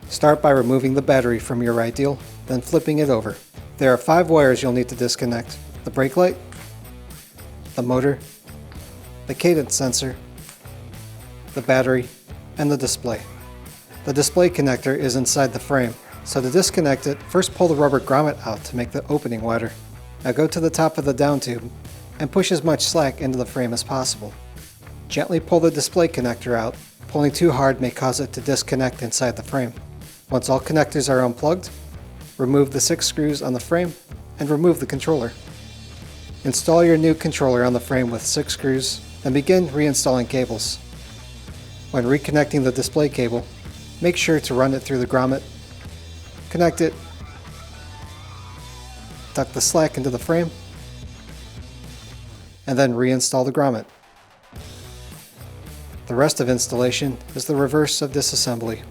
Start by removing the battery from your Rideal, then flipping it over. There are 5 wires you'll need to disconnect: the brake light, the motor, the cadence sensor, the battery, and the display. The display connector is inside the frame, so to disconnect it, first pull the rubber grommet out to make the opening wider. Now go to the top of the down tube and push as much slack into the frame as possible. Gently pull the display connector out. Pulling too hard may cause it to disconnect inside the frame. Once all connectors are unplugged, remove the 6 screws on the frame and remove the controller. Install your new controller on the frame with 6 screws, then begin reinstalling cables. When reconnecting the display cable, make sure to run it through the grommet, connect it, tuck the slack into the frame, and then reinstall the grommet. The rest of installation is the reverse of disassembly.